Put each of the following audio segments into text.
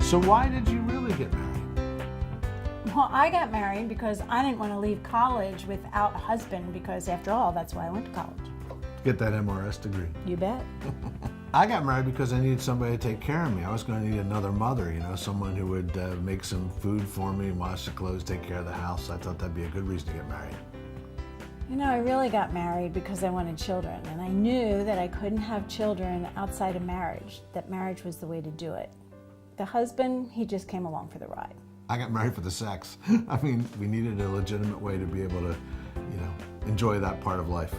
So why did you really get married? Well, I got married because I didn't want to leave college without a husband, because after all, that's why I went to college. Get that MRS degree. You bet. I got married because I needed somebody to take care of me. I was going to need another mother, someone who would make some food for me, wash the clothes, take care of the house. I thought that'd be a good reason to get married. I really got married because I wanted children, and I knew that I couldn't have children outside of marriage, that marriage was the way to do it. The husband, he just came along for the ride. I got married for the sex. I mean, we needed a legitimate way to be able to, enjoy that part of life.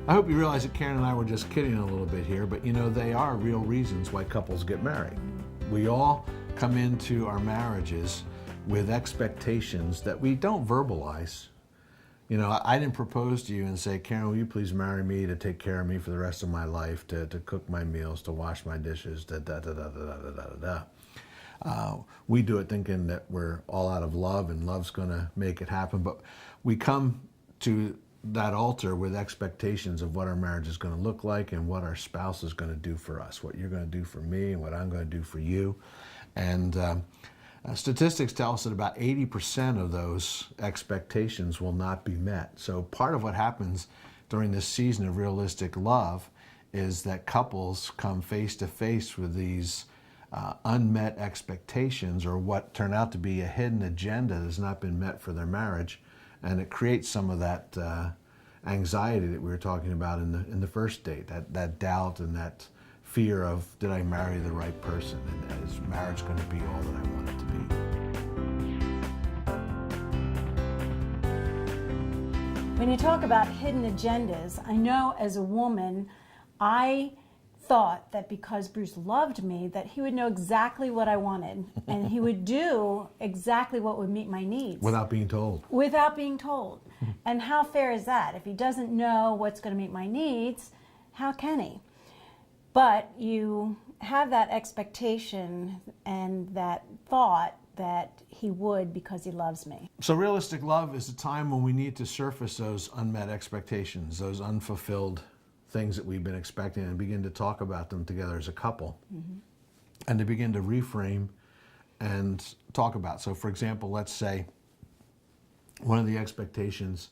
I hope you realize that Karen and I were just kidding a little bit here, but they are real reasons why couples get married. We all come into our marriages with expectations that we don't verbalize. I didn't propose to you and say, Karen, will you please marry me to take care of me for the rest of my life, to cook my meals, to wash my dishes, we do it thinking that we're all out of love and love's going to make it happen. But we come to that altar with expectations of what our marriage is going to look like and what our spouse is going to do for us, what you're going to do for me and what I'm going to do for you. And statistics tell us that about 80% of those expectations will not be met. So part of what happens during this season of realistic love is that couples come face to face with these unmet expectations, or what turn out to be a hidden agenda that has not been met for their marriage, and it creates some of that anxiety that we were talking about in the first date, that doubt and that fear of, did I marry the right person, and is marriage going to be all that I want it to be? When you talk about hidden agendas, I know as a woman, I thought that because Bruce loved me, that he would know exactly what I wanted, and he would do exactly what would meet my needs. Without being told. Without being told. And how fair is that? If he doesn't know what's going to meet my needs, how can he? But you have that expectation and that thought that he would because he loves me. So realistic love is a time when we need to surface those unmet expectations, those unfulfilled things that we've been expecting, and begin to talk about them together as a couple, and to begin to reframe and talk about. So for example, let's say one of the expectations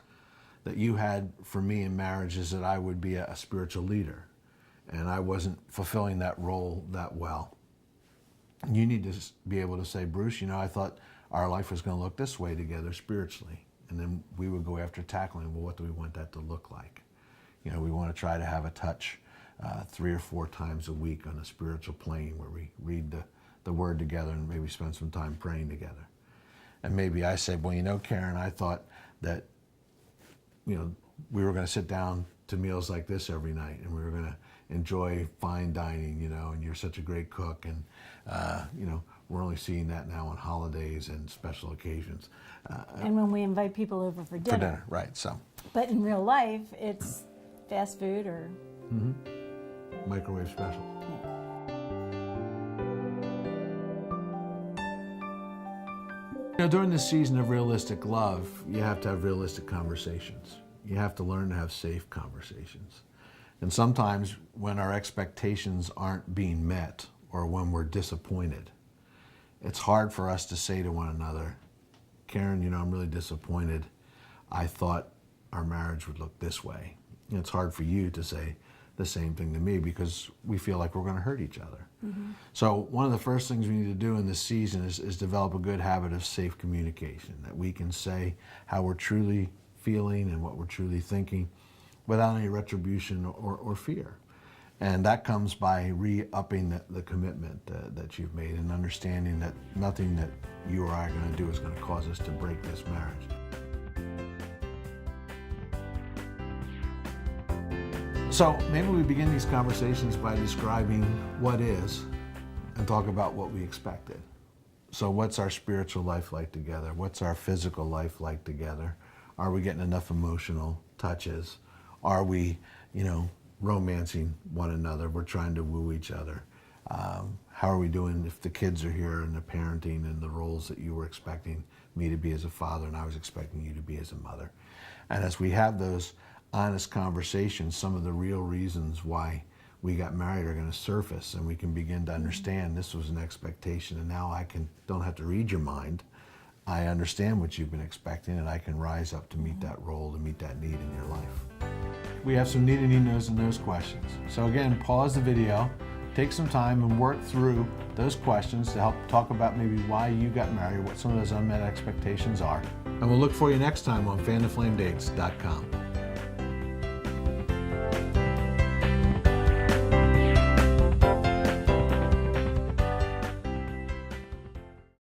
that you had for me in marriage is that I would be a spiritual leader, and I wasn't fulfilling that role that well. You need to be able to say, Bruce, I thought our life was going to look this way together spiritually. And then we would go after tackling, well, what do we want that to look like? We want to try to have a touch 3 or 4 times a week on a spiritual plane where we read the word together and maybe spend some time praying together. And maybe I said, well, Karen, I thought that, we were going to sit down to meals like this every night, and we were going to enjoy fine dining, and you're such a great cook, and, we're only seeing that now on holidays and special occasions. And when we invite people over for dinner. For dinner, right, so. But in real life, it's fast food or... Microwave special. Yeah. During this season of realistic love, you have to have realistic conversations. You have to learn to have safe conversations. And sometimes when our expectations aren't being met, or when we're disappointed, it's hard for us to say to one another, Karen, I'm really disappointed. I thought our marriage would look this way. It's hard for you to say the same thing to me because we feel like we're going to hurt each other. So one of the first things we need to do in this season is develop a good habit of safe communication, that we can say how we're truly feeling and what we're truly thinking without any retribution or fear. And that comes by re-upping the commitment that you've made, and understanding that nothing that you or I are going to do is going to cause us to break this marriage. So maybe we begin these conversations by describing what is and talk about what we expected. So what's our spiritual life like together? What's our physical life like together? Are we getting enough emotional touches? Are we, romancing one another? We're trying to woo each other. How are we doing if the kids are here and the parenting and the roles that you were expecting me to be as a father and I was expecting you to be as a mother? And as we have those honest conversations, some of the real reasons why we got married are going to surface, and we can begin to understand this was an expectation, and now don't have to read your mind. I understand what you've been expecting, and I can rise up to meet that role, to meet that need in your life. We have some need knows and knows questions. So again, pause the video, take some time and work through those questions to help talk about maybe why you got married, what some of those unmet expectations are. And we'll look for you next time on fantheflamedates.com.